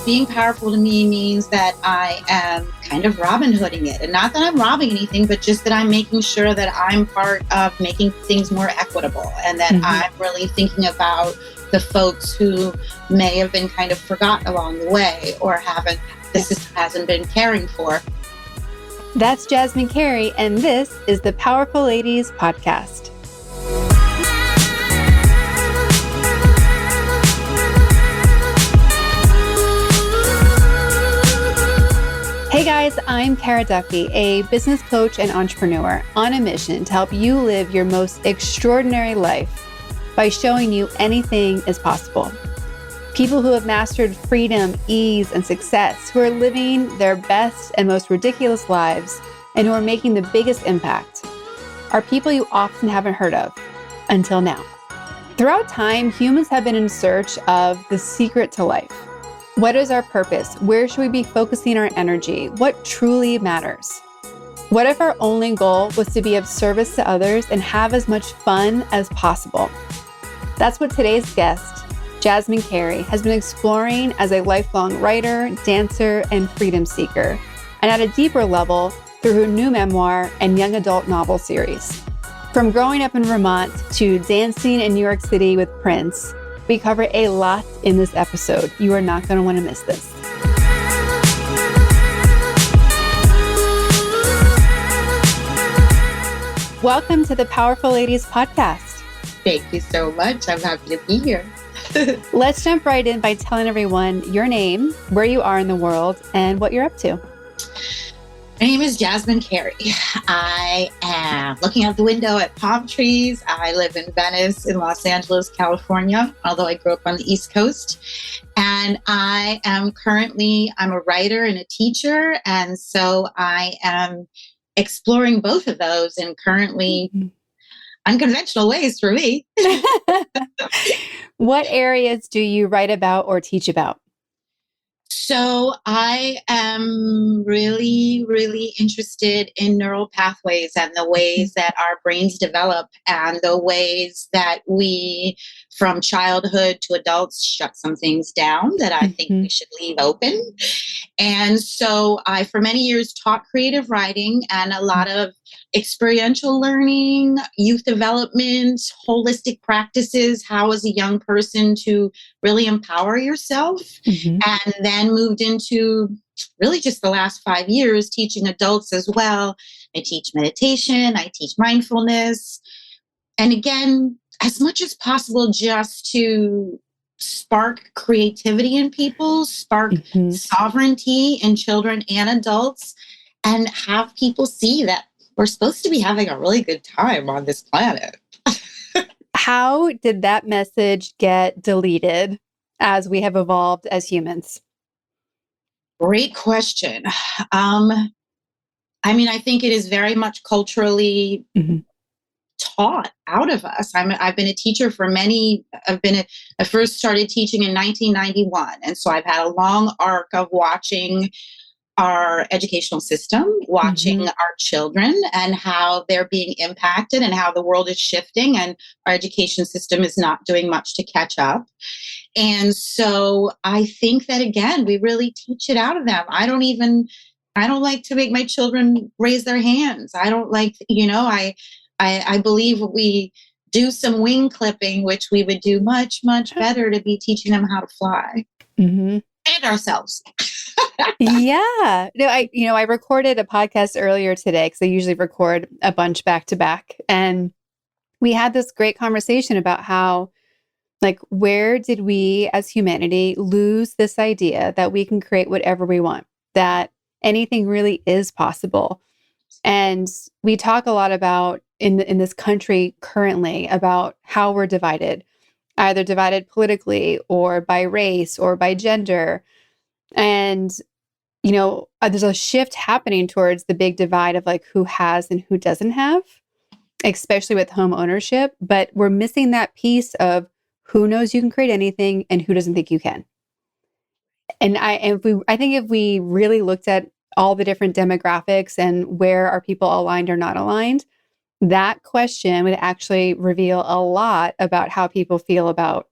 being powerful to me means that I am kind of Robin Hooding it. And not that I'm robbing anything, but just that I'm making sure that I'm part of making things more equitable and that I'm really thinking about the folks who may have been kind of forgotten along the way or the system hasn't been caring for. That's Jasmine Carey, and this is the Powerful Ladies Podcast. Hey guys, I'm Kara Duffy, a business coach and entrepreneur on a mission to help you live your most extraordinary life by showing you anything is possible. People who have mastered freedom, ease, and success, who are living their best and most ridiculous lives, and who are making the biggest impact, are people you often haven't heard of until now. Throughout time, humans have been in search of the secret to life. What is our purpose? Where should we be focusing our energy? What truly matters? What if our only goal was to be of service to others and have as much fun as possible? That's what today's guest, Jasmine Carey, has been exploring as a lifelong writer, dancer, and freedom seeker, and at a deeper level through her new memoir and young adult novel series. From growing up in Vermont to dancing in New York City with Prince, we cover a lot in this episode. You are not going to want to miss this. Welcome to the Powerful Ladies Podcast. Thank you so much. I'm happy to be here. Let's jump right in by telling everyone your name, where you are in the world, and what you're up to. My name is Jasmine Carey. I am looking out the window at palm trees. I live in Venice in Los Angeles, California, although I grew up on the East Coast. And I'm a writer and a teacher. And so I am exploring both of those in currently unconventional ways for me. What areas do you write about or teach about? So I am really, really interested in neural pathways and the ways that our brains develop and the ways that we, from childhood to adults, shut some things down that I think we should leave open. And so I, for many years, taught creative writing and a lot of experiential learning, youth development, holistic practices, how as a young person to really empower yourself. And then moved into really just the last 5 years teaching adults as well. I teach meditation, I teach mindfulness. And again, as much as possible, just to spark creativity in people, spark sovereignty in children and adults, and have people see that we're supposed to be having a really good time on this planet. How did that message get deleted as we have evolved as humans? Great question. I think it is very much culturally taught out of us. I've been a teacher for I first started teaching in 1991. And so I've had a long arc of watching our educational system, watching our children and how they're being impacted and how the world is shifting and our education system is not doing much to catch up. And so I think that, again, we really teach it out of them. I don't like to make my children raise their hands. I don't like, I believe we do some wing clipping, which we would do much, much better to be teaching them how to fly and ourselves. Yeah. I recorded a podcast earlier today because I usually record a bunch back to back. And we had this great conversation about how, where did we as humanity lose this idea that we can create whatever we want, that anything really is possible? And we talk a lot about in this country currently about how we're divided, either divided politically or by race or by gender. And, there's a shift happening towards the big divide of who has and who doesn't have, especially with home ownership. But we're missing that piece of who knows you can create anything and who doesn't think you can. And I think if we really looked at all the different demographics and where are people aligned or not aligned, that question would actually reveal a lot about how people feel about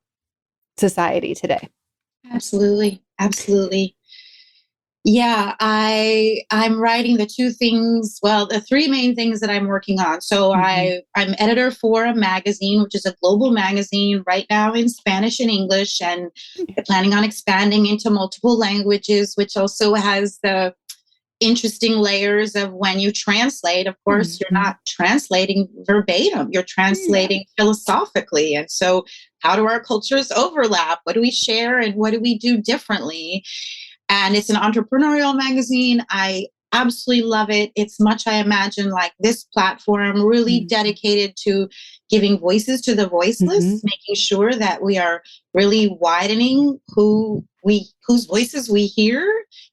society today. Absolutely. Absolutely. Yeah, I'm writing the two things, well, the three main things that I'm working on. So Mm-hmm. I'm editor for a magazine, which is a global magazine right now in Spanish and English, and I'm planning on expanding into multiple languages, which also has the interesting layers of when you translate. Of course, you're Mm-hmm. not translating verbatim, you're Yeah. translating philosophically. And so, how do our cultures overlap? What do we share and what do we do differently? And it's an entrepreneurial magazine. I absolutely love it. It's much, I imagine, like this platform, really dedicated to giving voices to the Mm-hmm. voiceless, making sure that we are really widening whose voices we hear,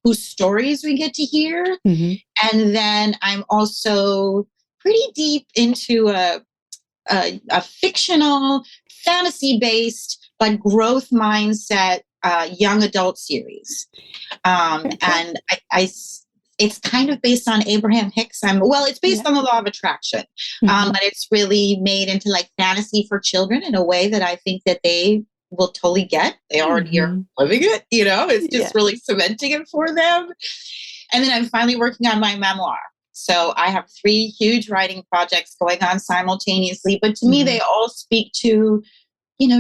whose stories we get to hear. Mm-hmm. And then I'm also pretty deep into a fictional, fantasy based, but growth mindset young adult series. Very cool. And it's kind of based on Abraham Hicks. Well, it's based Yeah. on the law of attraction, Mm-hmm. but it's really made into like fantasy for children in a way that I think that they will totally get. They already are Mm-hmm. living it, it's Yeah. just really cementing it for them. And then I'm finally working on my memoir. So I have three huge writing projects going on simultaneously, but to me, Mm-hmm. they all speak to,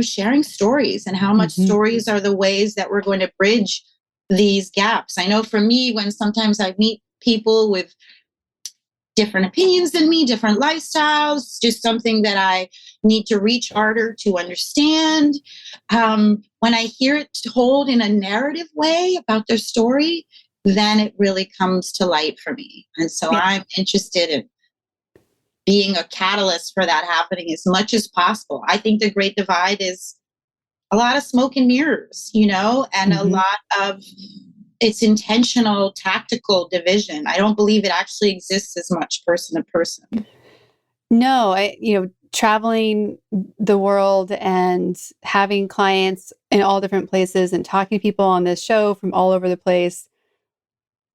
sharing stories and how much Mm-hmm. stories are the ways that we're going to bridge these gaps. I know for me, when sometimes I meet people with different opinions than me, different lifestyles, just something that I need to reach harder to understand. When I hear it told in a narrative way about their story, then it really comes to light for me. And so Yeah. I'm interested in being a catalyst for that happening as much as possible. I think the Great Divide is a lot of smoke and mirrors, and a Mm-hmm. lot of it's intentional, tactical division. I don't believe it actually exists as much person to person. No, traveling the world and having clients in all different places and talking to people on this show from all over the place,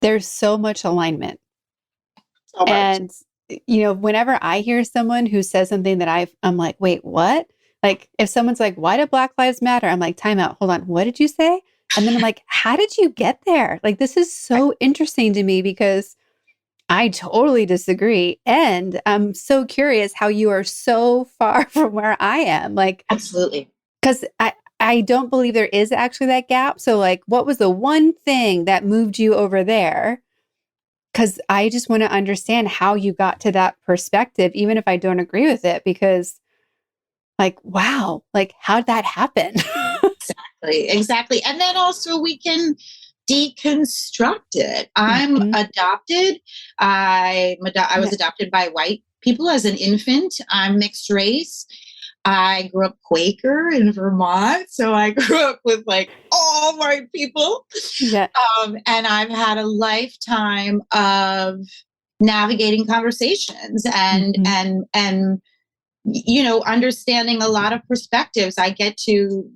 there's so much alignment. So much. And, whenever I hear someone who says something that I'm like, wait, what? Like, if someone's like, why do Black Lives Matter? I'm like, time out, hold on, what did you say? And then I'm like, how did you get there? Like, this is so interesting to me because I totally disagree. And I'm so curious how you are so far from where I am. Like, Absolutely. because I don't believe there is actually that gap. So, like, what was the one thing that moved you over there? Because I just want to understand how you got to that perspective, even if I don't agree with it, because, like, wow, like, how'd that happen? Exactly. And then also we can deconstruct it. I'm Mhm. adopted. I was Yeah. adopted by white people as an infant. I'm mixed race. I grew up Quaker in Vermont. So I grew up with like all white people. Yeah. And I've had a lifetime of navigating conversations Hmm. and understanding a lot of perspectives. I get to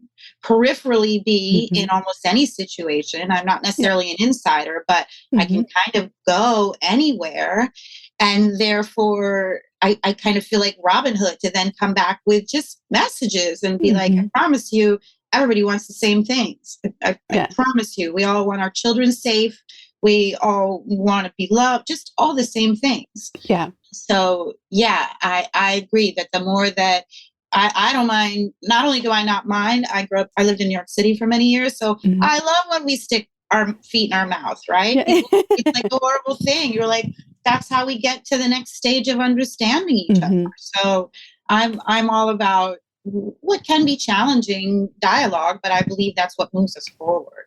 peripherally be in Hmm. almost any situation. I'm not Yeah. necessarily an insider, but I can Hmm. kind of go anywhere. And therefore, I kind of feel like Robin Hood to then come back with just messages and be like, I Hmm. promise you, everybody wants the same things. I Yeah. promise you, we all want our children safe. We all want to be loved, just all the same things. Yeah. So yeah, I agree that the more that I don't mind, not only do I not mind, I lived in New York City for many years. So Hmm. I love when we stick our feet in our mouth, right? Yeah. People think it's like a horrible thing. You're like, that's how we get to the next stage of understanding each other. Hmm. So I'm all about what can be challenging dialogue, but I believe that's what moves us forward.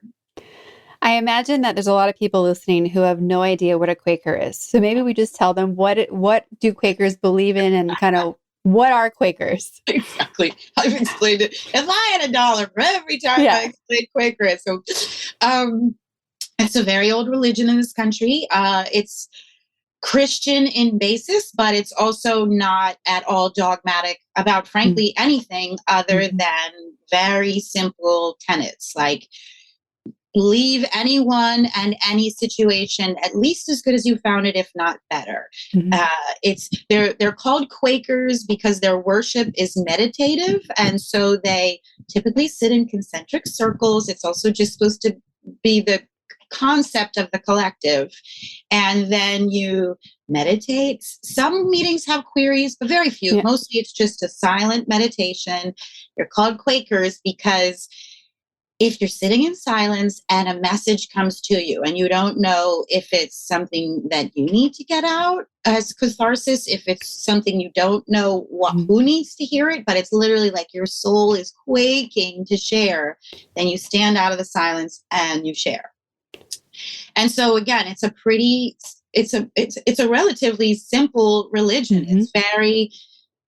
I imagine that there's a lot of people listening who have no idea what a Quaker is. So maybe we just tell them what do Quakers believe in and kind of what are Quakers? Exactly. I've explained it. If I had a dollar for every time I Yeah. explained Quaker, so um, it's a very old religion in this country. It's Christian in basis, but it's also not at all dogmatic about, frankly, anything other Mm-hmm. than very simple tenets like leave anyone and any situation at least as good as you found it, if not better. Mm-hmm. They're called Quakers because their worship is meditative, and so they typically sit in concentric circles. It's also just supposed to be the concept of the collective, and then you meditate. Some meetings have queries, but very few. Yeah. Mostly it's just a silent meditation. They're called Quakers because if you're sitting in silence and a message comes to you and you don't know if it's something that you need to get out as catharsis, if it's something you don't know who needs to hear it, but it's literally like your soul is quaking to share, then you stand out of the silence and you share. And so again, it's a relatively simple religion. Mm-hmm.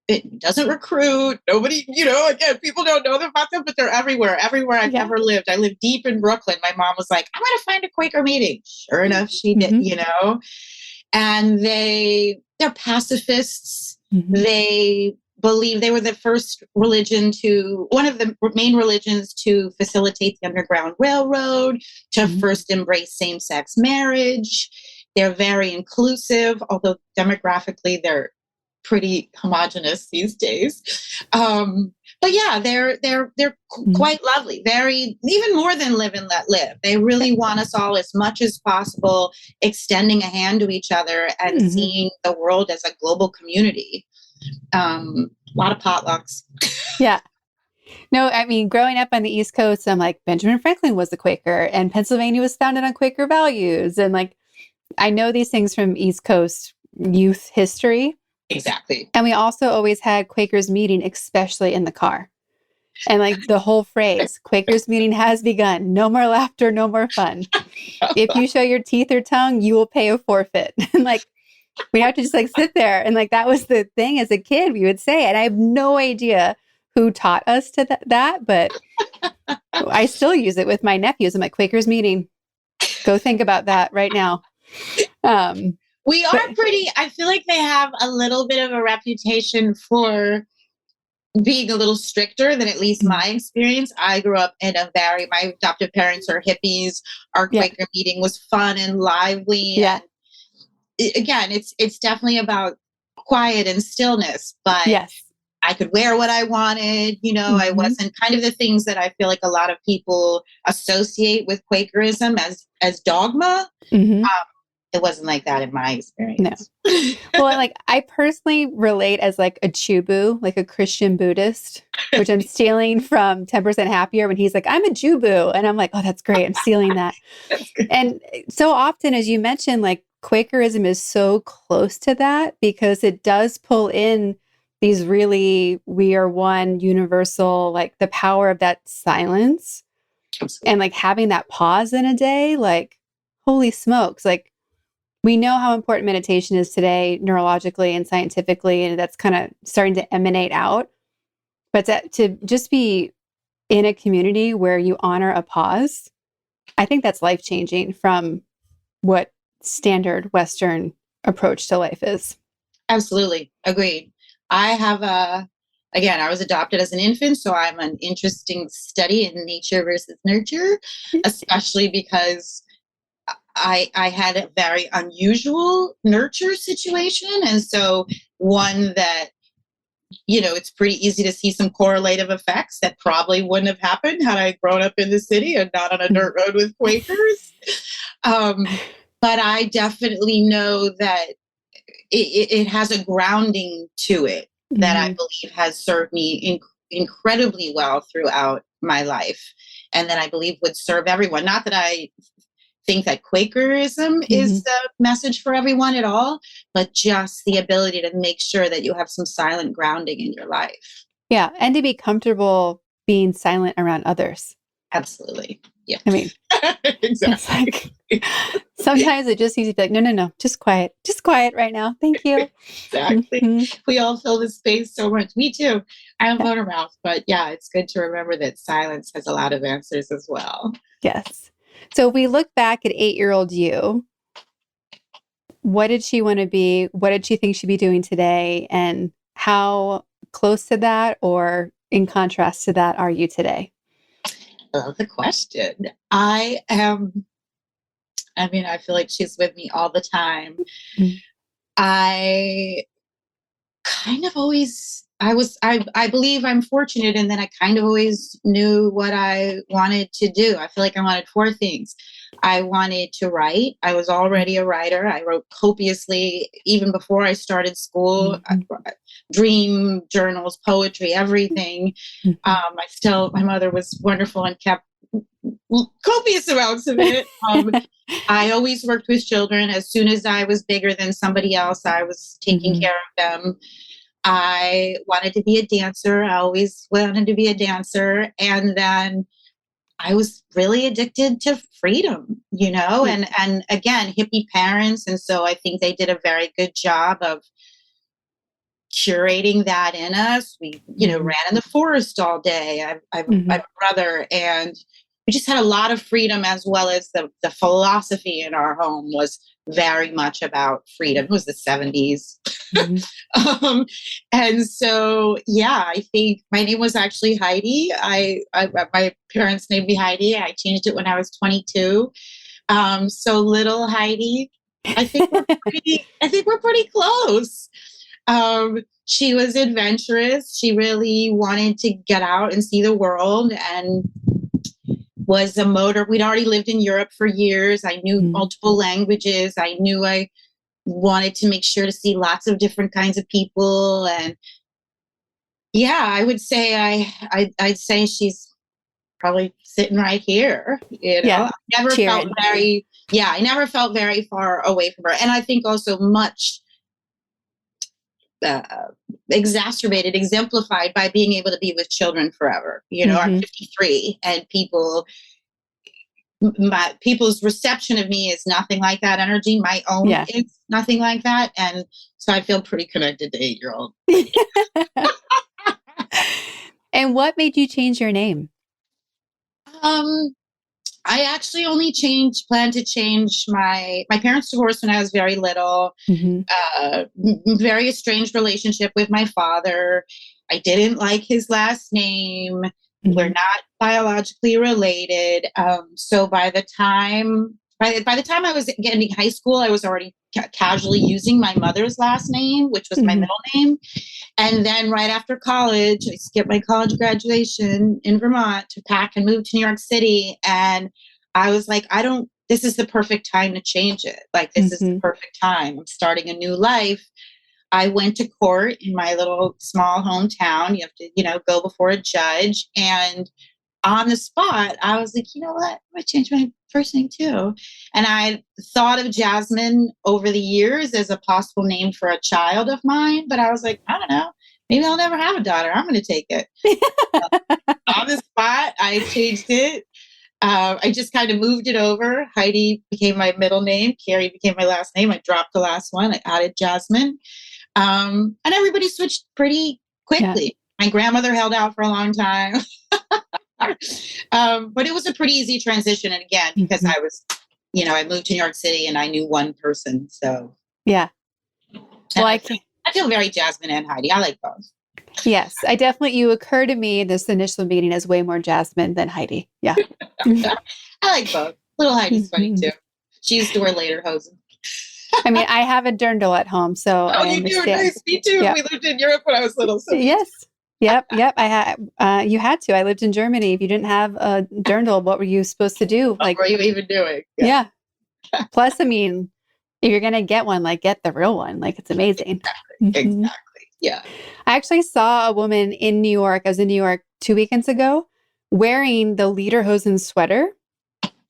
It doesn't recruit. Nobody, again, people don't know about them, but they're everywhere I've ever lived. I lived deep in Brooklyn. My mom was like, I'm going to find a Quaker meeting. Sure enough, she did, and they're pacifists. Mm-hmm. They believe they were the first religion one of the main religions to facilitate the Underground Railroad, to first embrace same-sex marriage. They're very inclusive, although demographically they're pretty homogenous these days. But yeah, they're quite lovely. Very, even more than live and let live. They really want us all as much as possible, extending a hand to each other and seeing the world as a global community. A lot of potlucks. Yeah. No, I mean, growing up on the East Coast, I'm like, Benjamin Franklin was a Quaker and Pennsylvania was founded on Quaker values. And like, I know these things from East Coast youth history. Exactly. And we also always had Quakers meeting, especially in the car. And like the whole phrase, Quakers meeting has begun. No more laughter, no more fun. If you show your teeth or tongue, you will pay a forfeit. And like, we have to just like sit there. And like, that was the thing as a kid, we would say. And I have no idea who taught us to that, but I still use it with my nephews. I'm like, Quakers meeting. Go think about that right now. I feel like they have a little bit of a reputation for being a little stricter than at least my experience. I grew up in my adoptive parents are hippies. Our Quaker meeting was fun and lively. Yeah. And again, it's definitely about quiet and stillness, but yes. I could wear what I wanted. I wasn't kind of the things that I feel like a lot of people associate with Quakerism as dogma. Mm-hmm. It wasn't like that in my experience. No. Well, like I personally relate as like a Chubu, like a Christian Buddhist, which I'm stealing from 10% Happier when he's like, I'm a Jubu. And I'm like, oh, that's great. I'm stealing that. And so often, as you mentioned, like Quakerism is so close to that because it does pull in these really, we are one universal, like the power of that silence. Absolutely. And like having that pause in a day, like, holy smokes, like, we know how important meditation is today, neurologically and scientifically, and that's kind of starting to emanate out. But to just be in a community where you honor a pause, I think that's life-changing from what standard Western approach to life is. Absolutely. Agreed. I was adopted as an infant, so I'm an interesting study in nature versus nurture, especially because I had a very unusual nurture situation. And so one that, it's pretty easy to see some correlative effects that probably wouldn't have happened had I grown up in the city and not on a dirt road with Quakers. But I definitely know that it has a grounding to it that I believe has served me incredibly well throughout my life. And that I believe would serve everyone. Not that I think that Quakerism is the message for everyone at all, but just the ability to make sure that you have some silent grounding in your life. Yeah. And to be comfortable being silent around others. Absolutely. Yeah. I mean, exactly. It's like, sometimes it just needs to be like, no, just quiet right now. Thank you. Exactly. Mm-hmm. We all fill the space so much. Me too. I have motor mouth, but yeah, it's good to remember that silence has a lot of answers as well. Yes. So if we look back at 8-year-old you, what did she want to be? What did she think she'd be doing today? And how close to that or in contrast to that are you today? love the question. I feel like she's with me all the time. Mm. I kind of always, I believe I'm fortunate in that I kind of always knew what I wanted to do. I feel like I wanted four things. I wanted to write. I was already a writer. I wrote copiously even before I started school. Dream journals, poetry, everything. My mother was wonderful and kept copious amounts of it. I always worked with children. As soon as I was bigger than somebody else, I was taking care of them. I wanted to be a dancer. I always wanted to be a dancer. And then I was really addicted to freedom, and again, hippie parents. And so I think they did a very good job of curating that in us. We, ran in the forest all day. I have a brother, and we just had a lot of freedom, as well as the philosophy in our home was very much about freedom. It was the 70s. And so, yeah, I think my name was actually Heidi. My parents named me Heidi. I changed it when I was 22. So little Heidi, I think we're pretty close. She was adventurous. She really wanted to get out and see the world, and was a motor. We'd already lived in Europe for years. I knew multiple languages. I knew I wanted to make sure to see lots of different kinds of people. And yeah, I would say I'd say she's probably sitting right here. Yeah. I never felt very far away from her. And I think also much exemplified by being able to be with children forever. I'm 53, and people's reception of me is nothing like that energy. My own is nothing like that. And so I feel pretty connected to 8-year-old. And what made you change your name? I actually only planned to change my parents divorced when I was very little. Very estranged relationship with my father. I didn't like his last name. We're not biologically related. So by the time I was getting high school, I was already casually using my mother's last name, which was my middle name. And then right after college, I skipped my college graduation in Vermont to pack and move to New York City. And I was like, this is the perfect time to change it. Like, this is the perfect time. I'm starting a new life. I went to court in my little small hometown. You have to, go before a judge. And on the spot, I was like, you know what? I'm going to change my first name too. And I thought of Jasmine over the years as a possible name for a child of mine. But I was like, I don't know. Maybe I'll never have a daughter. I'm going to take it. On the spot, I changed it. I just kind of moved it over. Heidi became my middle name. Carey became my last name. I dropped the last one. I added Jasmine. And everybody switched pretty quickly. Yeah. My grandmother held out for a long time. But it was a pretty easy transition. And again, because I was, I moved to New York City and I knew one person. So yeah. Well, I feel very Jasmine and Heidi. I like both. Yes, you occur to me in this initial meeting as way more Jasmine than Heidi. Yeah. I like both. Little Heidi's funny too. She used to wear lederhosen. I mean, I have a dirndl at home, so I understand. You do? Nice. Me too. Yep. We lived in Europe when I was little. So yes. Yep. I had. You had to. I lived in Germany. If you didn't have a dirndl, what were you supposed to do? What were you even doing? Yeah. Plus, I mean, if you're gonna get one, get the real one. It's amazing. Exactly. Yeah. I actually saw a woman in New York. I was in New York 2 weekends ago, wearing the lederhosen sweater.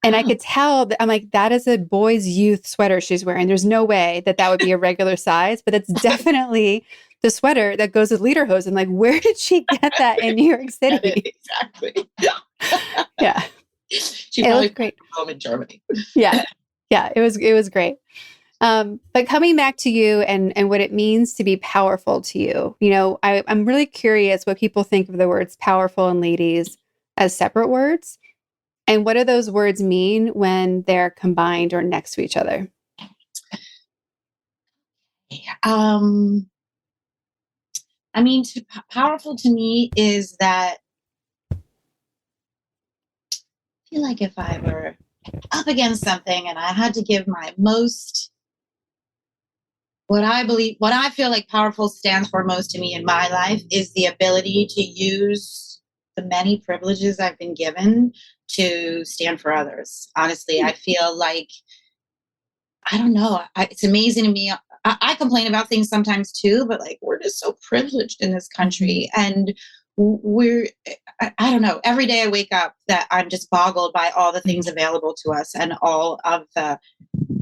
And I could tell that I'm like, that is a boy's youth sweater she's wearing. There's no way that would be a regular size, but that's definitely the sweater that goes with lederhosen. Like, where did she get that in New York City? Exactly. Yeah. She probably great home in Germany. Yeah. It was great. But coming back to you and what it means to be powerful to you, I'm really curious what people think of the words powerful and ladies as separate words. And what do those words mean when they're combined or next to each other? Powerful to me is that feel like if I were up against something and I had to give my most, what I feel like powerful stands for most to me in my life is the ability to use the many privileges I've been given to stand for others. Honestly, I feel like, I don't know, it's amazing to me. I complain about things sometimes too, but like, we're just so privileged in this country. And I don't know, every day I wake up that I'm just boggled by all the things available to us and all of the,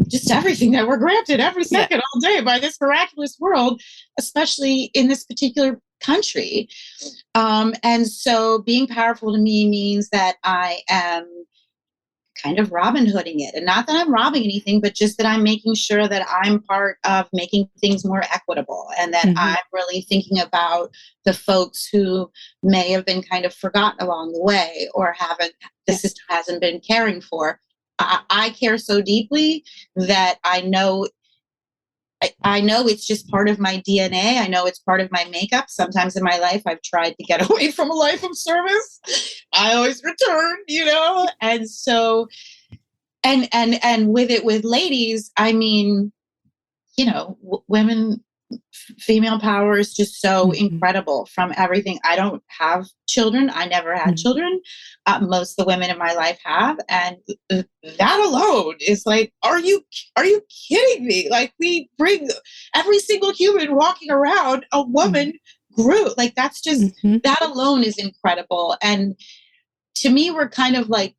just everything that we're granted every second, all day by this miraculous world, especially in this particular country. And so being powerful to me means that I am kind of Robin Hooding it. And not that I'm robbing anything, but just that I'm making sure that I'm part of making things more equitable, and that I'm really thinking about the folks who may have been kind of forgotten along the way, or the system hasn't been caring for. I care so deeply that I know it's just part of my DNA. I know it's part of my makeup. Sometimes in my life, I've tried to get away from a life of service. I always return, and so, and with ladies, I mean, women, female power is just so incredible from everything. I don't have children. I never had children. Most of the women in my life have. And that alone is like, are you kidding me? Like, we bring every single human walking around, a woman grew. Like, that's just, that alone is incredible. And to me, we're kind of like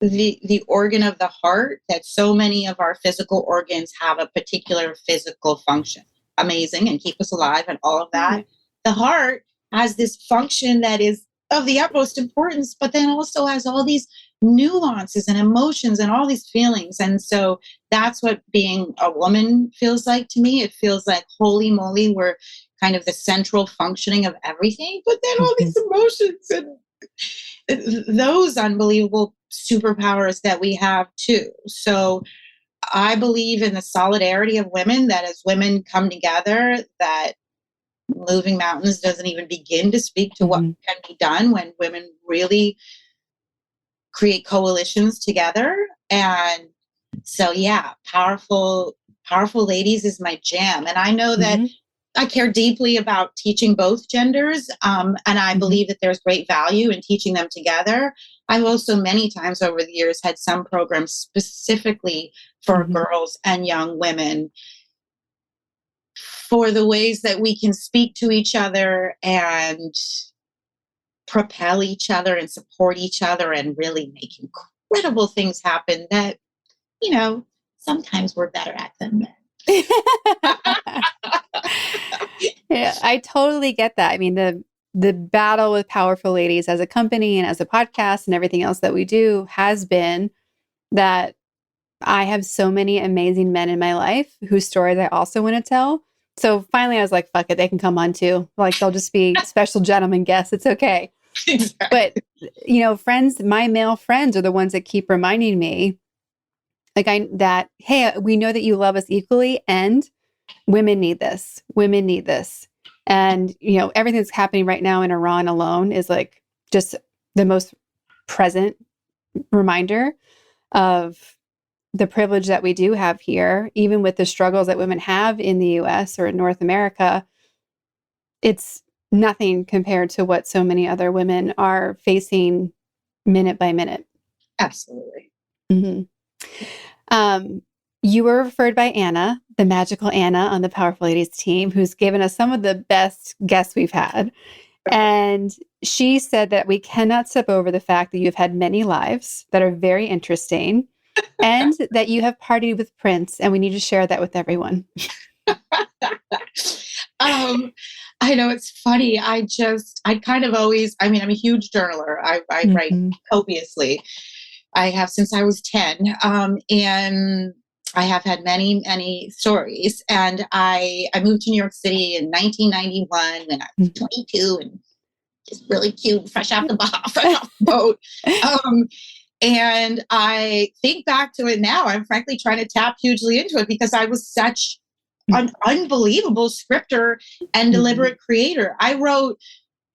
the organ of the heart, that so many of our physical organs have a particular physical function. Amazing, and keep us alive and all of that. The heart has this function that is of the utmost importance, but then also has all these nuances and emotions and all these feelings. And so that's what being a woman feels like to me. It feels like, holy moly, we're kind of the central functioning of everything, but then all these emotions and those unbelievable superpowers that we have too. So I believe in the solidarity of women, that as women come together, that moving mountains doesn't even begin to speak to what can be done when women really create coalitions together. And so, powerful ladies is my jam. And I know that I care deeply about teaching both genders. And I believe that there's great value in teaching them together. I've also many times over the years had some programs specifically for girls and young women, for the ways that we can speak to each other and propel each other and support each other and really make incredible things happen that, sometimes we're better at than men. Yeah, I totally get that. I mean, the battle with Powerful Ladies as a company and as a podcast and everything else that we do has been that I have so many amazing men in my life whose stories I also want to tell. So finally I was like, fuck it, they can come on too. Like, they'll just be special gentlemen guests. It's okay. Exactly. But, friends, my male friends are the ones that keep reminding me, hey, we know that you love us equally, and women need this. Women need this. And, everything that's happening right now in Iran alone is like just the most present reminder of the privilege that we do have here, even with the struggles that women have in the US or in North America. It's nothing compared to what so many other women are facing minute by minute. Absolutely. You were referred by Anna, the magical Anna on the Powerful Ladies team, who's given us some of the best guests we've had. And she said that we cannot step over the fact that you've had many lives that are very interesting, and that you have partied with Prince, and we need to share that with everyone. I know, it's funny. I kind of always, I'm a huge journaler. I write copiously. I have since I was 10. And I have had many, many stories. And I moved to New York City in 1991 when I was 22 and just really cute, fresh off the boat. And I think back to it now. I'm frankly trying to tap hugely into it because I was such an unbelievable scripter and deliberate creator. I wrote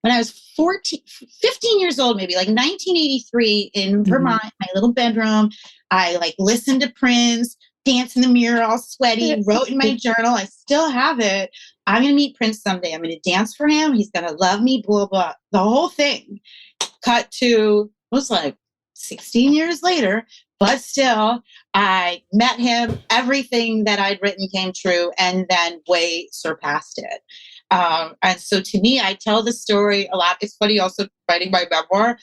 when I was 15 years old, maybe like 1983 in Vermont, my little bedroom. I like listened to Prince, danced in the mirror, all sweaty, wrote in my journal. I still have it. I'm going to meet Prince someday. I'm going to dance for him. He's going to love me, blah, blah. The whole thing. Cut to, it was like 16 years later, but still, I met him. Everything that I'd written came true and then way surpassed it. And so to me, I tell the story a lot. It's funny also writing my memoir.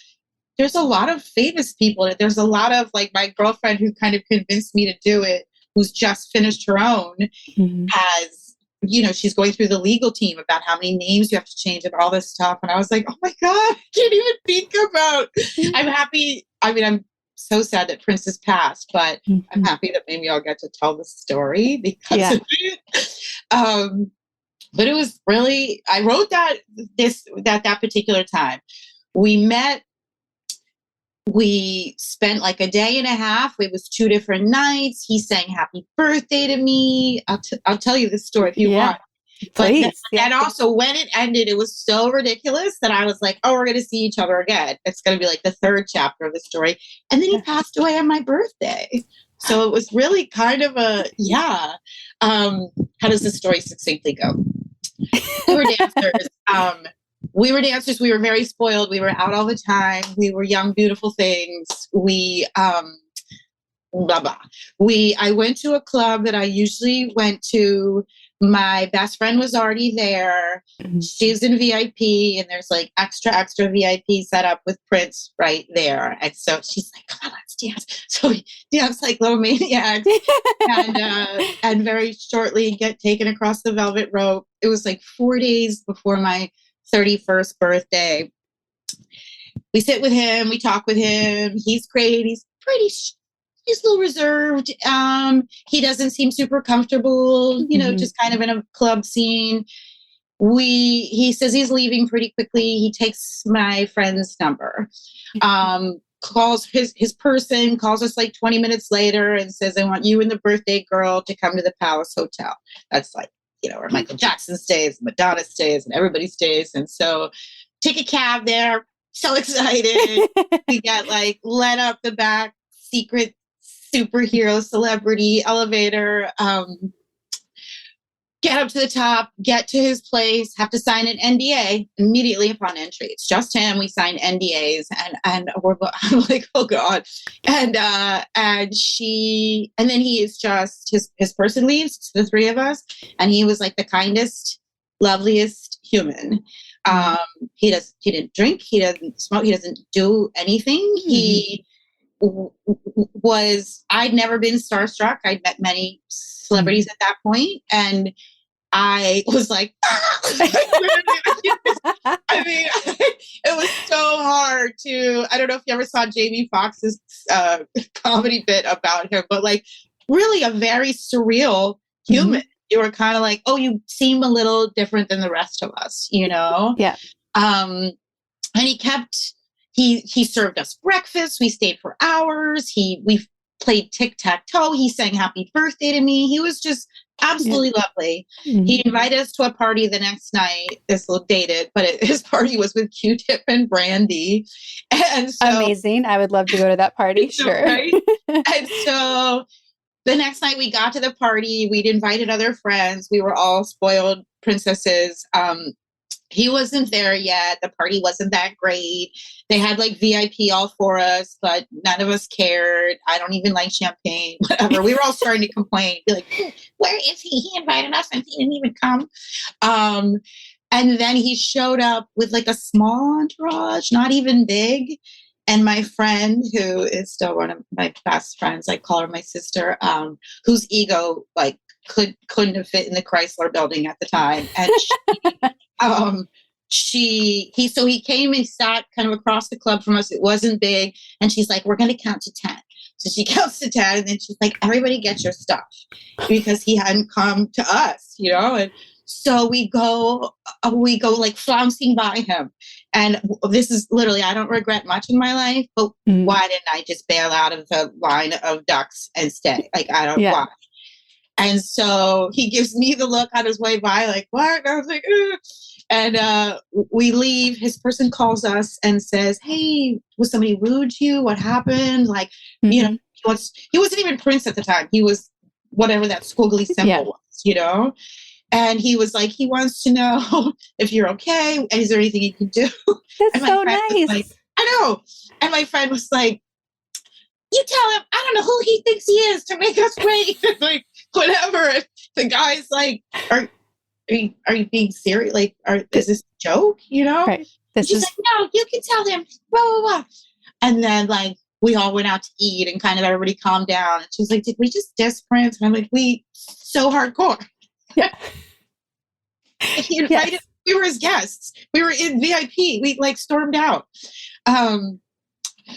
There's a lot of famous people. There's a lot of like my girlfriend who kind of convinced me to do it, who's just finished her own, has, you know, she's going through the legal team about how many names you have to change and all this stuff. And I was like, oh my God, I can't even think about. I'm happy. I mean, I'm so sad that Prince has passed, but I'm happy that maybe I'll get to tell the story because of it. But it was really, I wrote that particular time. We met, we spent like a day and a half. It was 2 different nights. He sang happy birthday to me. I'll tell you this story if you want. Please. And also when it ended, it was so ridiculous that I was like, oh, we're going to see each other again. It's going to be like the 3rd chapter of the story. And then he passed away on my birthday. So it was really kind of a, how does the story succinctly go? We were dancers. We were very spoiled. We were out all the time. We were young, beautiful things. I went to a club that I usually went to. My best friend was already there. She's in VIP, and there's like extra VIP set up with Prince right there. And so she's like, come on, let's dance. So we dance like little maniacs and very shortly get taken across the velvet rope. It was like 4 days before my 31st birthday. We sit with him. We talk with him. He's great. He's a little reserved. He doesn't seem super comfortable, you know, just kind of in a club scene. He says he's leaving pretty quickly. He takes my friend's number, calls his person, calls us like 20 minutes later and says, I want you and the birthday girl to come to the Palace Hotel. That's like, you know, where Michael Jackson stays, Madonna stays, and everybody stays. And so take a cab there. So excited. We get like led up the back, secret superhero celebrity elevator, get up to the top, get to his place, have to sign an NDA immediately upon entry. It's just him. We sign NDAs and I'm like, oh God. And then he is just, his person leaves, it's the 3 of us. And he was like the kindest, loveliest human. He didn't drink. He doesn't smoke. He doesn't do anything. He I'd never been starstruck. I'd met many celebrities at that point, and I was like, I mean, it was so hard I don't know if you ever saw Jamie Foxx's comedy bit about him, but like really a very surreal human. You were kind of like, oh, you seem a little different than the rest of us, you know? Yeah. And he served us breakfast. We stayed for hours. We played tic-tac-toe. He sang happy birthday to me. He was just absolutely lovely. He invited us to a party the next night. This little dated, but his party was with Q-Tip and Brandy. And so, amazing. I would love to go to that party. Sure. Right? And so the next night we got to the party. We'd invited other friends. We were all spoiled princesses. He wasn't there yet. The party wasn't that great. They had like VIP all for us, but none of us cared. I don't even like champagne, whatever. We were all starting to complain. Be like, where is he? He invited us and he didn't even come. And then he showed up with like a small entourage, not even big. And my friend, who is still one of my best friends, I call her my sister, whose ego like couldn't have fit in the Chrysler building at the time. And he came and sat kind of across the club from us. It wasn't big. And she's like, we're going to count to 10. So she counts to 10 and then she's like, everybody get your stuff, because he hadn't come to us, you know? And so we go like flouncing by him. And this is literally, I don't regret much in my life, but why didn't I just bail out of the line of ducks and stay? Like, I don't why. And so he gives me the look on his way by, like, what? And I was like, ugh. And we leave. His person calls us and says, hey, was somebody rude to you? What happened? Like, you know, he wasn't even Prince at the time. He was whatever that squiggly symbol was, you know? And he was like, he wants to know if you're okay. And is there anything he can do? That's so nice. Like, I know. And my friend was like, you tell him, I don't know who he thinks he is to make us wait. Like, whatever. And the guy's like, are you being serious? Like, is this a joke? You know? Right. She's like, no, you can tell him. Blah, blah, blah. And then, like, we all went out to eat and kind of everybody calmed down. And she was like, did we just diss Prince? And I'm like, so hardcore. Yeah. He invited, we were his guests. We were in VIP. We like stormed out.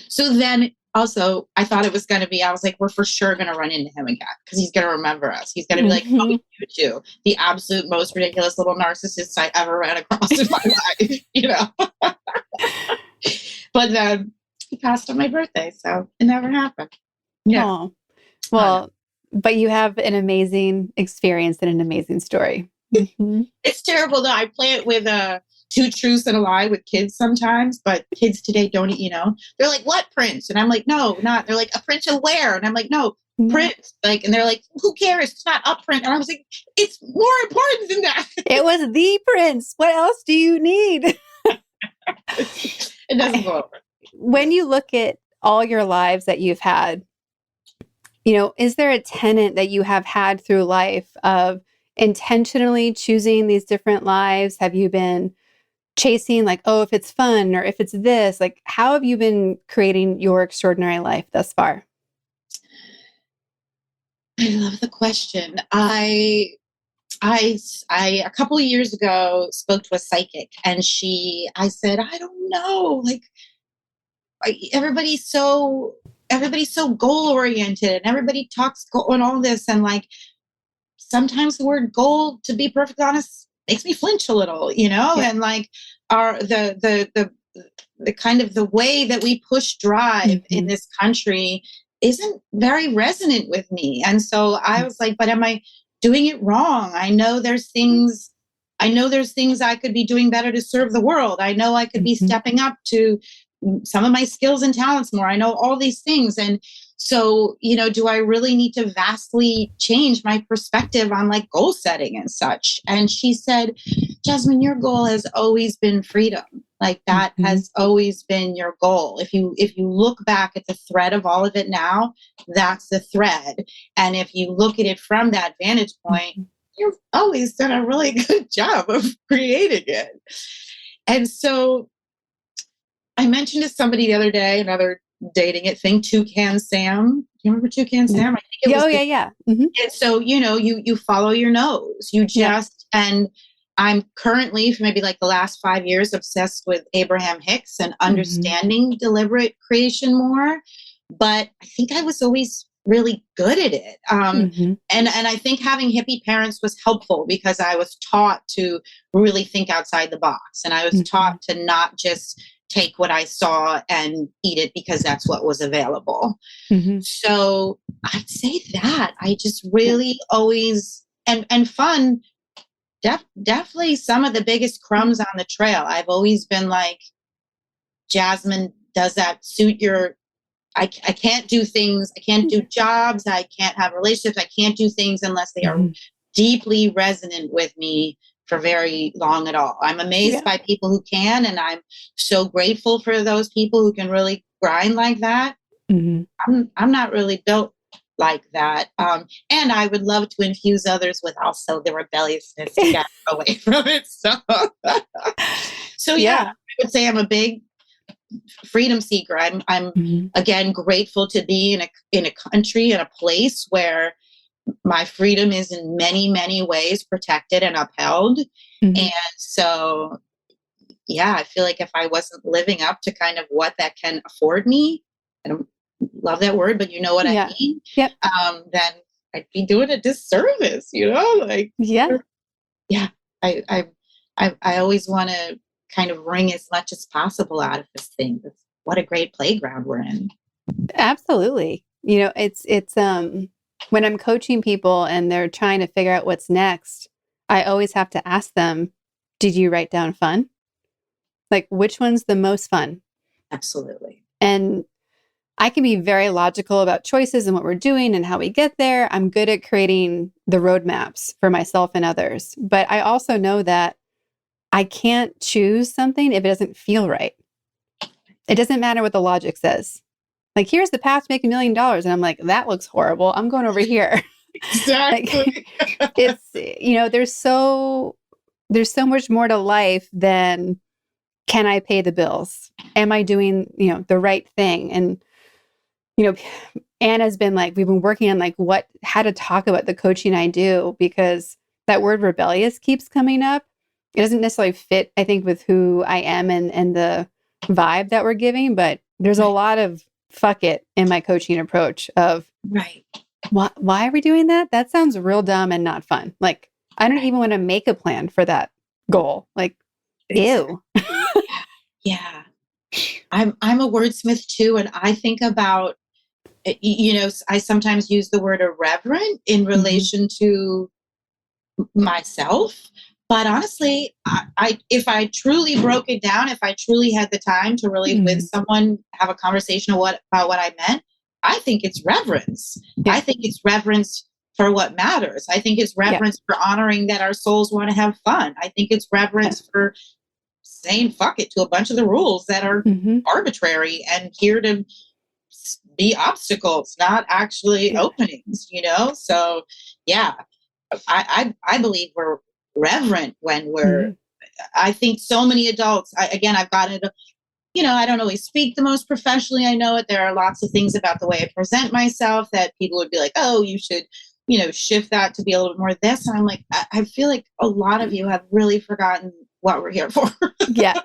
So then also I thought it was going to be, I was like, we're for sure going to run into him again because he's going to remember us. He's going to be like, oh, you too. The absolute most ridiculous little narcissist I ever ran across in my life, you know? But then he passed on my birthday. So it never happened. Yeah. Oh, well, but you have an amazing experience and an amazing story. It's terrible though. I play it with two truths and a lie with kids sometimes, but kids today don't, you know, they're like, what Prince? And I'm like, no, not. They're like, a Prince of where? And I'm like, no, Prince. Like, and they're like, who cares? It's not a Prince. And I was like, it's more important than that. It was the Prince. What else do you need? It doesn't go over. When you look at all your lives that you've had, you know, is there a tenet that you have had through life of intentionally choosing these different lives? Have you been chasing like, oh, if it's fun or if it's this, like, how have you been creating your extraordinary life thus far? I love the question. I a couple of years ago spoke to a psychic and I said, I don't know, like everybody's so goal oriented and everybody talks goal and all this. And like, sometimes the word goal, to be perfectly honest, makes me flinch a little, you know, and like the kind of the way that we push drive in this country isn't very resonant with me. And so I was like, but am I doing it wrong? I know there's things I could be doing better to serve the world. I know I could be stepping up to some of my skills and talents more. I know all these things. And so, you know, do I really need to vastly change my perspective on like goal setting and such? And she said, Jasmine, your goal has always been freedom. Like that has always been your goal. If you look back at the thread of all of it now, that's the thread. And if you look at it from that vantage point, you've always done a really good job of creating it. And so I mentioned to somebody the other day, another dating it thing, Toucan Sam. Do you remember Toucan Sam? I think it was yeah. Mm-hmm. And so, you know, you follow your nose. You just, and I'm currently, for maybe like the last 5 years, obsessed with Abraham Hicks and understanding deliberate creation more. But I think I was always really good at it. And I think having hippie parents was helpful because I was taught to really think outside the box. And I was taught to not just take what I saw and eat it because that's what was available. So I'd say that I just really always, and fun, definitely some of the biggest crumbs on the trail. I've always been like, Jasmine, does that suit your, I can't do things, I can't do jobs, I can't have relationships, I can't do things unless they are deeply resonant with me for very long at all. I'm amazed by people who can, and I'm so grateful for those people who can really grind like that. I'm not really built like that. And I would love to infuse others with also the rebelliousness to get away from it. So yeah, I would say I'm a big freedom seeker. I'm again grateful to be in a country, in a place where my freedom is in many, many ways protected and upheld. And so, yeah, I feel like if I wasn't living up to kind of what that can afford me, I don't love that word, but you know what I mean? Then I'd be doing a disservice, you know? Like, I always want to kind of wring as much as possible out of this thing. What a great playground we're in. Absolutely. You know, when I'm coaching people and they're trying to figure out what's next, I always have to ask them, did you write down fun? Like, which one's the most fun? Absolutely. And I can be very logical about choices and what we're doing and how we get there. I'm good at creating the roadmaps for myself and others. But I also know that I can't choose something if it doesn't feel right. It doesn't matter what the logic says. Like, here's the path to make $1 million. And I'm like, that looks horrible. I'm going over here. Exactly. Like, it's, there's so much more to life than, can I pay the bills? Am I doing, the right thing? And, Anna's been like, we've been working on like how to talk about the coaching I do, because that word rebellious keeps coming up. It doesn't necessarily fit, I think, with who I am and the vibe that we're giving, but there's a lot of fuck it in my coaching approach of, right. Why are we doing that? That sounds real dumb and not fun. Like, I don't even want to make a plan for that goal. Like, ew. Yeah. I'm a wordsmith too. And I think about, I sometimes use the word irreverent in relation to myself. But honestly, I if I truly broke it down, if I truly had the time to really with someone have a conversation about what I meant, I think it's reverence. Yeah. I think it's reverence for what matters. I think it's reverence for honoring that our souls want to have fun. I think it's reverence for saying fuck it to a bunch of the rules that are arbitrary and here to be obstacles, not actually openings, So yeah, I believe we're reverent when we're, I think so many adults, I've gotten it, I don't always speak the most professionally. I know it. There are lots of things about the way I present myself that people would be like, oh, you should, shift that to be a little bit more this. And I'm like, I feel like a lot of you have really forgotten what we're here for. Yeah.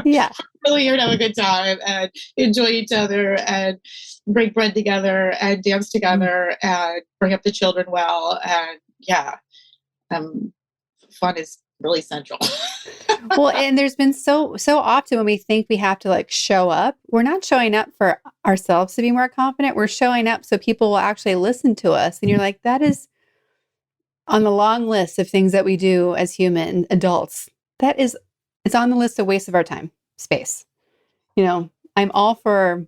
Yeah. We're really here to have a good time and enjoy each other and break bread together and dance together and bring up the children well. And fun is really central. Well, and there's been so often when we think we have to like show up, we're not showing up for ourselves to be more confident. We're showing up so people will actually listen to us. And you're like, that is on the long list of things that we do as human adults. It's on the list of waste of our time, space. I'm all for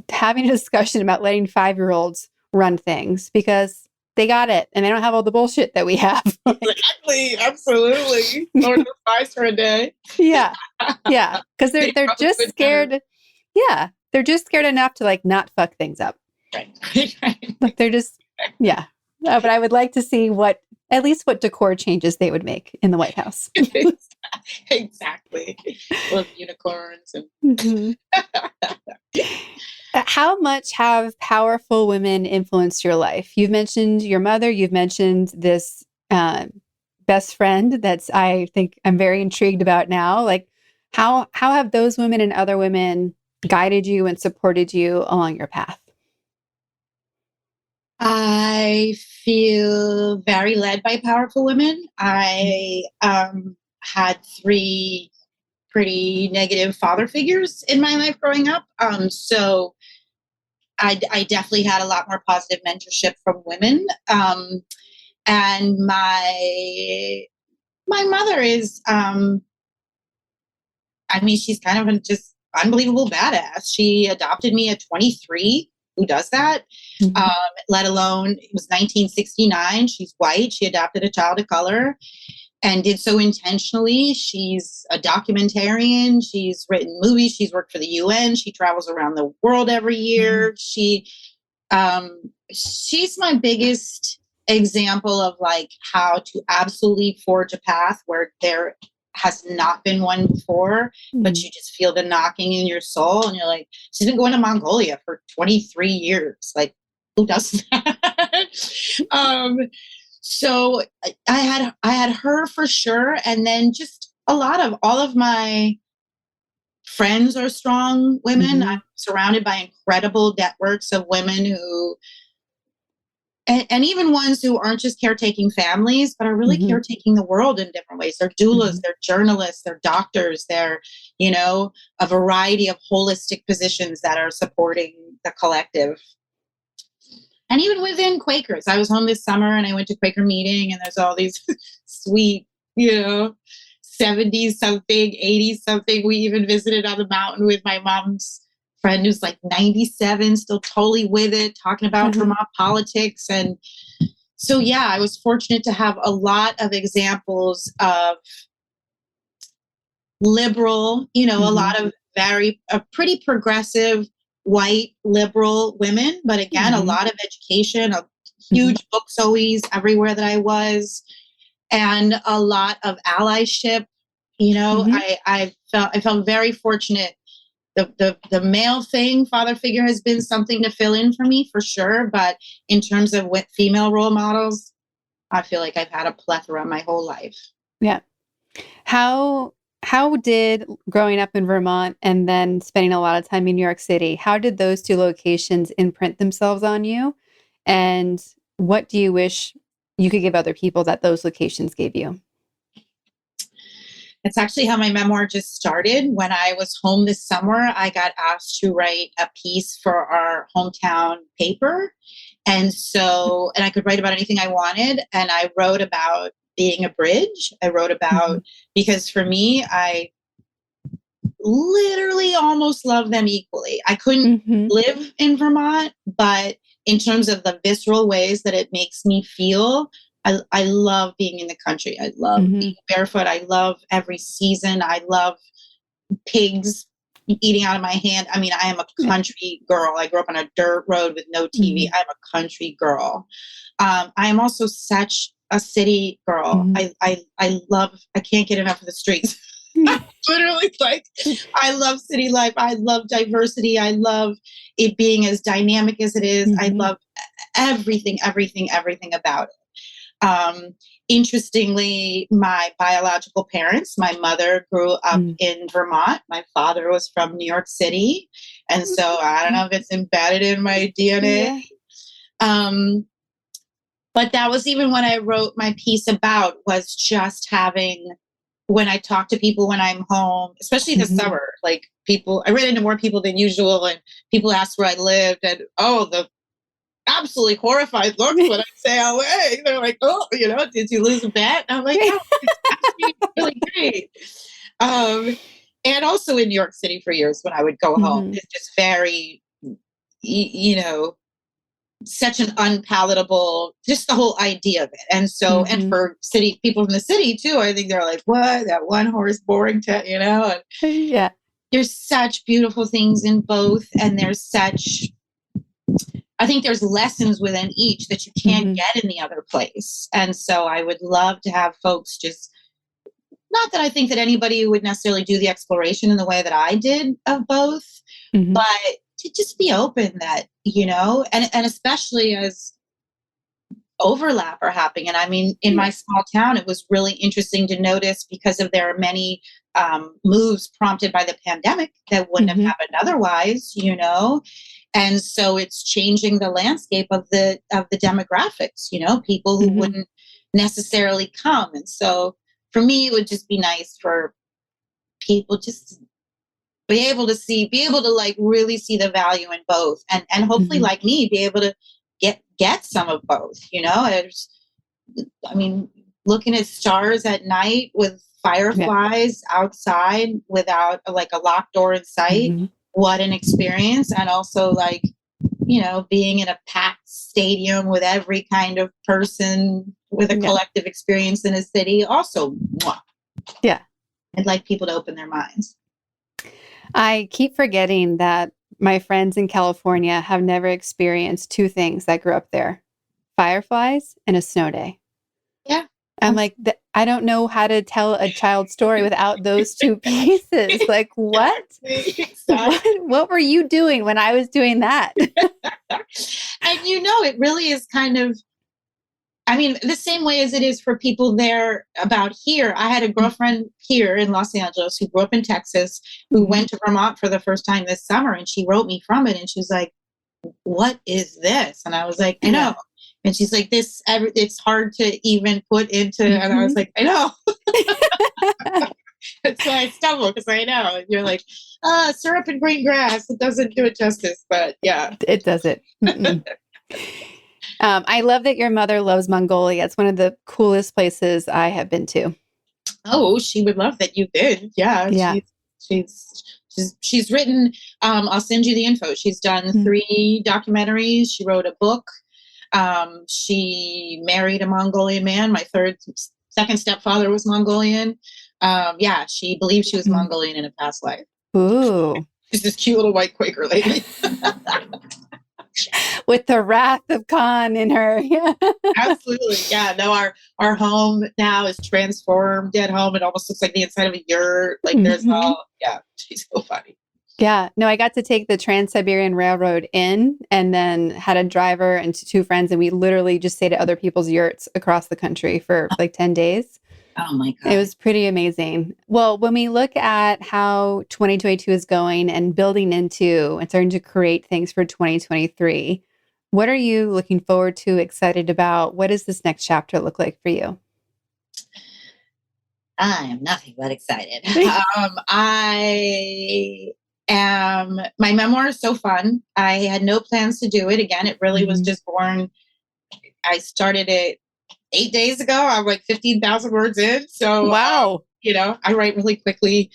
having a discussion about letting 5-year-olds run things because they got it and they don't have all the bullshit that we have. Exactly. Absolutely. Or the price for a day. Yeah. Yeah. Because they're just scared. Yeah. They're just scared enough to like not fuck things up. Right. Like they're just, yeah. But I would like to see at least what decor changes they would make in the White House. Exactly. Love unicorns. And How much have powerful women influenced your life? You've mentioned your mother. You've mentioned this best friend that's, I think I'm very intrigued about now. Like how have those women and other women guided you and supported you along your path? I feel very led by powerful women. I had 3 pretty negative father figures in my life growing up. So I definitely had a lot more positive mentorship from women. And my mother is, she's kind of a just unbelievable badass. She adopted me at 23. Who does that? Let alone, it was 1969. She's white. She adopted a child of color and did so intentionally. She's a documentarian. She's written movies. She's worked for the UN. She travels around the world every year. She's my biggest example of like how to absolutely forge a path where there has not been one before, but you just feel the knocking in your soul and you're like, she's been going to Mongolia for 23 years. Like, who does that? So I had her for sure. And then just all of my friends are strong women. I'm surrounded by incredible networks of women who, and even ones who aren't just caretaking families, but are really caretaking the world in different ways. They're doulas, they're journalists, they're doctors, they're, a variety of holistic positions that are supporting the collective. And even within Quakers, I was home this summer and I went to Quaker meeting, and there's all these sweet, 70s something, 80s something. We even visited on the mountain with my mom's friend who's like 97, still totally with it, talking about Vermont politics. And so, yeah, I was fortunate to have a lot of examples of liberal, a lot of pretty progressive white liberal women, but again, a lot of education, a huge books always everywhere that I was, and a lot of allyship. I felt very fortunate. The male thing, father figure, has been something to fill in for me for sure. But in terms of what female role models, I feel like I've had a plethora my whole life. Yeah. How did growing up in Vermont and then spending a lot of time in New York City, how did those two locations imprint themselves on you? And what do you wish you could give other people that those locations gave you? It's actually how my memoir just started. When I was home this summer, I got asked to write a piece for our hometown paper. And I could write about anything I wanted. And I wrote about being a bridge. I wrote about, because for me, I literally almost love them equally. I couldn't live in Vermont, but in terms of the visceral ways that it makes me feel, I love being in the country. I love being barefoot. I love every season. I love pigs eating out of my hand. I mean, I am a country girl. I grew up on a dirt road with no TV. I'm a country girl. I am also such a city girl. I can't get enough of the streets. Literally, I love city life. I love diversity. I love it being as dynamic as it is. I love everything about it. Interestingly, my biological parents, my mother grew up in Vermont. My father was from New York City. And so I don't know if it's embedded in my DNA. But that was even when I wrote my piece about, was just having, when I talk to people when I'm home, especially this summer, like I ran into more people than usual, and people asked where I lived, and the absolutely horrified looks when I say LA. They're like, oh, did you lose a bet? And I'm like, no, it's actually really great. And also in New York City for years when I would go home, it's just very, such an unpalatable, just the whole idea of it. And so, and for people from the city too, I think they're like, what, that one horse boring town, and there's such beautiful things in both. And I think there's lessons within each that you can't get in the other place. And so I would love to have folks not that I think that anybody would necessarily do the exploration in the way that I did of both, but to just be open that, and especially as overlap are happening. And I mean, in my small town, it was really interesting to notice, because there are many moves prompted by the pandemic that wouldn't have happened otherwise, And so it's changing the landscape of the demographics, people who wouldn't necessarily come. And so for me, it would just be nice for people just be able to like really see the value in both, and hopefully like me, be able to get some of both, looking at stars at night with fireflies outside without like a locked door in sight. What an experience. And also being in a packed stadium with every kind of person with a collective experience in a city. Also, I'd like people to open their minds. I keep forgetting that my friends in California have never experienced two things that grew up there: fireflies and a snow day. Yeah. I'm like, I don't know how to tell a child's story without those two pieces. Like, what? Exactly. What were you doing when I was doing that? And it really is kind of, the same way as it is for people there about here. I had a girlfriend here in Los Angeles who grew up in Texas, who went to Vermont for the first time this summer, and she wrote me from it, and she was like, what is this? And I was like, I know. And she's like, it's hard to even put into, and I was like, I know. That's why I stumble, because I know. And you're like, syrup and green grass. It doesn't do it justice, but yeah. It doesn't. I love that your mother loves Mongolia. It's one of the coolest places I have been to. Oh, she would love that you did. Yeah, Yeah. she's written. I'll send you the info. She's done 3 documentaries. She wrote a book. She married a Mongolian man. My second stepfather was Mongolian. Yeah, she believes she was Mongolian in a past life. Ooh. She's this cute little white Quaker lady. With the wrath of Khan in her. Yeah. Absolutely. Yeah. No, our home now is transformed at home. It almost looks like the inside of a yurt. Like there's yeah, she's so funny. Yeah. No, I got to take the Trans-Siberian Railroad in and then had a driver and 2 friends. And we literally just stayed at other people's yurts across the country for like 10 days. Oh my God. It was pretty amazing. Well, when we look at how 2022 is going and building into and starting to create things for 2023, what are you looking forward to, excited about? What does this next chapter look like for you? I am nothing but excited. My memoir is so fun. I had no plans to do it. Again, it really was just born. I started it 8 days ago. I'm like 15,000 words in. So, wow. I write really quickly.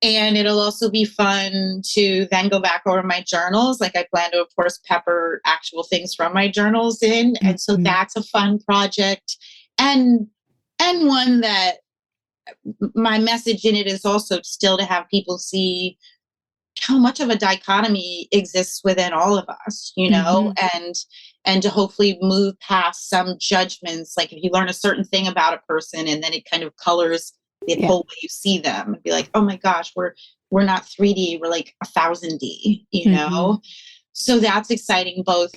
And it'll also be fun to then go back over my journals. Like I plan to, of course, pepper actual things from my journals in. And so that's a fun project. And one that my message in it is also still to have people see how much of a dichotomy exists within all of us, and to hopefully move past some judgments. Like if you learn a certain thing about a person and then it kind of colors the whole way you see them, and be like, oh my gosh, we're not 3D, we're like 1000D, So that's exciting, both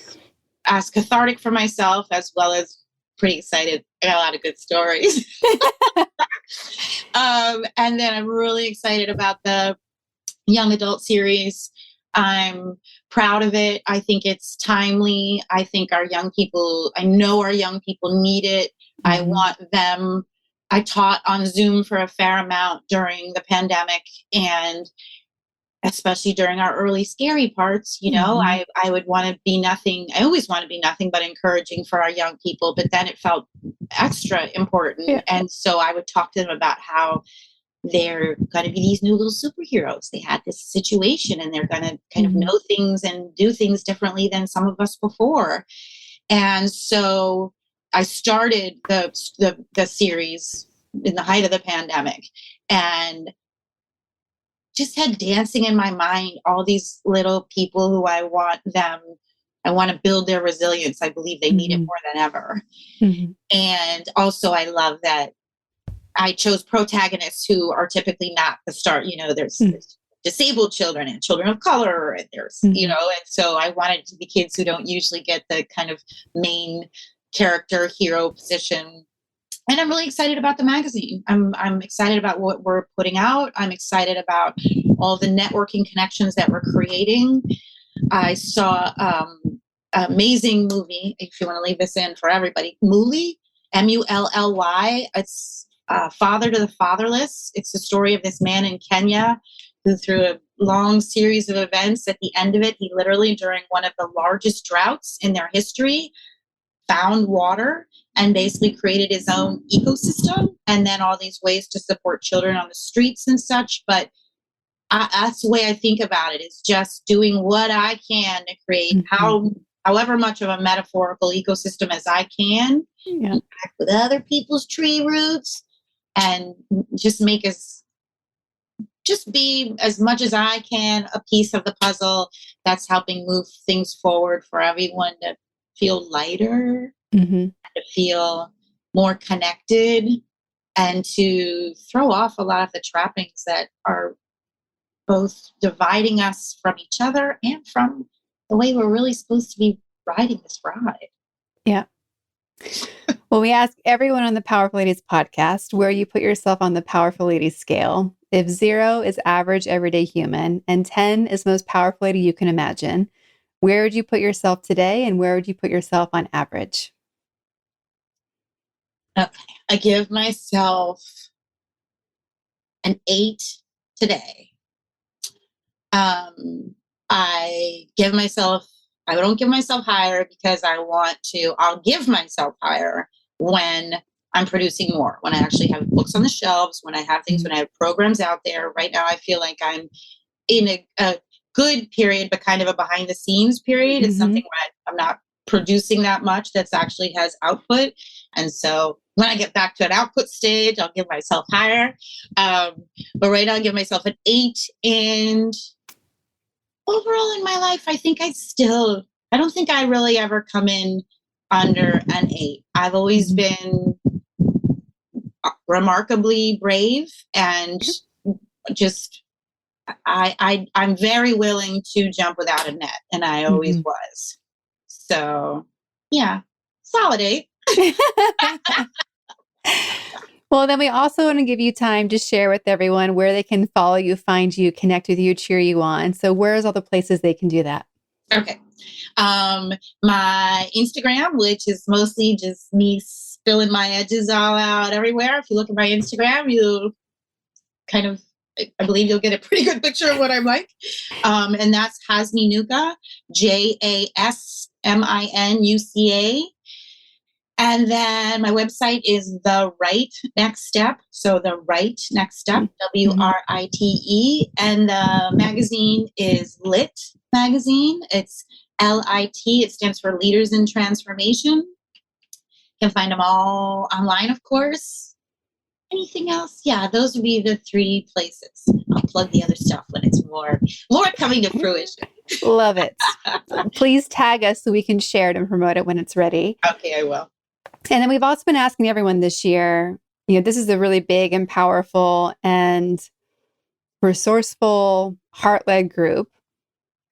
as cathartic for myself as well as pretty excited. I got a lot of good stories. And then I'm really excited about the young adult series. I'm proud of it. I think it's timely. I think I know our young people need it. I want them. I taught on Zoom for a fair amount during the pandemic, and especially during our early scary parts, I would want to be nothing. I always want to be nothing but encouraging for our young people, but then it felt extra important. Yeah. And so I would talk to them about how they're going to be these new little superheroes. They had this situation and they're going to kind of know things and do things differently than some of us before. And so I started the series in the height of the pandemic and just had dancing in my mind all these little people who I want to build their resilience. I believe they need it more than ever. And also I love that I chose protagonists who are typically not the star. There's disabled children and children of color, and there's, and so I wanted it to be kids who don't usually get the kind of main character hero position. And I'm really excited about the magazine. I'm excited about what we're putting out. I'm excited about all the networking connections that we're creating. I saw an amazing movie, if you want to leave this in for everybody, Mully, Mully. It's Father to the Fatherless. It's the story of this man in Kenya who, through a long series of events, at the end of it, he literally, during one of the largest droughts in their history, found water and basically created his own ecosystem, and then all these ways to support children on the streets and such. But that's the way I think about it, is just doing what I can to create however much of a metaphorical ecosystem as I can, interact with other people's tree roots, and just be as much as I can a piece of the puzzle that's helping move things forward for everyone to feel lighter, to feel more connected, and to throw off a lot of the trappings that are both dividing us from each other and from the way we're really supposed to be riding this ride. Yeah. Well, we ask everyone on the Powerful Ladies podcast where you put yourself on the Powerful Ladies scale. If 0 is average everyday human and 10 is most powerful lady you can imagine, where would you put yourself today, and where would you put yourself on average? Okay. I give myself an 8 today. I give myself I don't give myself higher because I'll give myself higher when I'm producing more, when I actually have books on the shelves, when I have things, when I have programs out there. Right now, I feel like I'm in a good period, but kind of a behind the scenes period. It's something where I'm not producing that much that's actually has output. And so when I get back to an output stage, I'll give myself higher. But right now I give myself an 8. And overall in my life, I don't think I really ever come in under an 8. I've always been remarkably brave and just I'm very willing to jump without a net, and I always was. So yeah, solid 8. Well, then we also want to give you time to share with everyone where they can follow you, find you, connect with you, cheer you on. So where's all the places they can do that? Okay. My Instagram, which is mostly just me spilling my edges all out everywhere. If you look at my Instagram, I believe you'll get a pretty good picture of what I'm like. And that's Jasminuca, Jasminuca. And then my website is The Right Next Step. So The Right Next Step, WRITE. And the magazine is LiT magazine. It's LIT. It stands for Leaders in Transformation. You can find them all online, of course. Anything else? Yeah, those would be the 3 places. I'll plug the other stuff when it's more coming to fruition. Love it. Please tag us so we can share it and promote it when it's ready. Okay, I will. And then we've also been asking everyone this year, this is a really big and powerful and resourceful, heart-led group.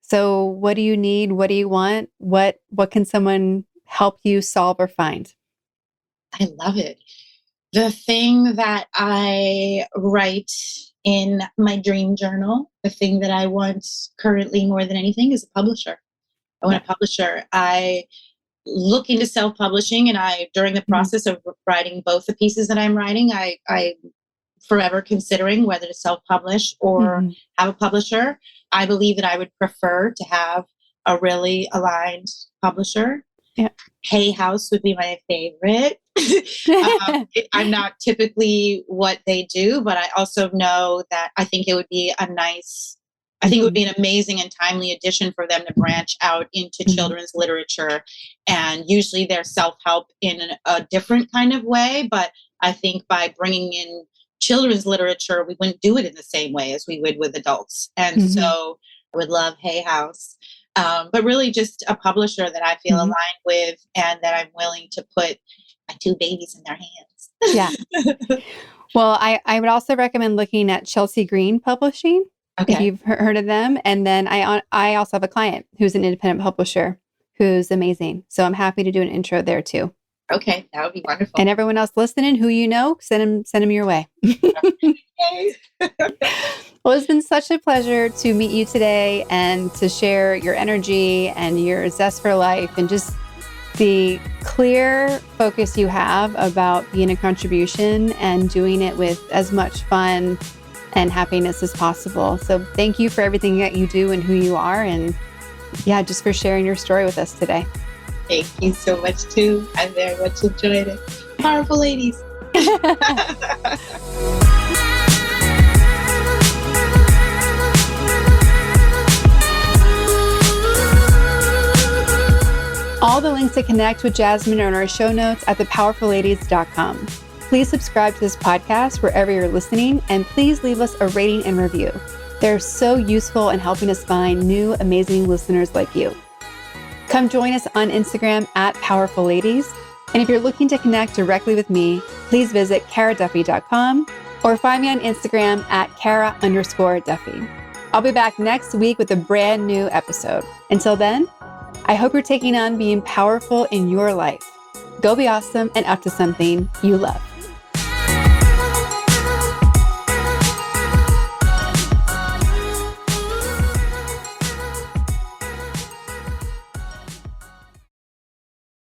So what do you need? What do you want? What can someone help you solve or find? I love it. The thing that I write in my dream journal, the thing that I want currently more than anything is a publisher. I want a publisher. I look into self-publishing, and during the process of writing both the pieces that I'm writing, I forever considering whether to self-publish or have a publisher. I believe that I would prefer to have a really aligned publisher. Yeah. Hay House would be my favorite. I'm not typically what they do, but I also know that I think it would be it would be an amazing and timely addition for them to branch out into children's literature. And usually they're self-help in a different kind of way. But I think by bringing in children's literature, we wouldn't do it in the same way as we would with adults. And so I would love Hay House. But really just a publisher that I feel aligned with and that I'm willing to put my 2 babies in their hands. Yeah. Well, I would also recommend looking at Chelsea Green Publishing. Okay. If you've heard of them. And then I also have a client who's an independent publisher who's amazing. So I'm happy to do an intro there too. Okay, that would be wonderful. And everyone else listening who send them your way. Well, it's been such a pleasure to meet you today and to share your energy and your zest for life and just the clear focus you have about being a contribution and doing it with as much fun and happiness as possible. So thank you for everything that you do and who you are. And just for sharing your story with us today. Thank you so much too. I very much enjoyed it. Powerful ladies. All the links to connect with Jasmine are in our show notes at thepowerfulladies.com. Please subscribe to this podcast wherever you're listening, and please leave us a rating and review. They're so useful in helping us find new, amazing listeners like you. Come join us on Instagram at Powerful Ladies. And if you're looking to connect directly with me, please visit karaduffy.com or find me on Instagram at Kara_Duffy. I'll be back next week with a brand new episode. Until then, I hope you're taking on being powerful in your life. Go be awesome and up to something you love.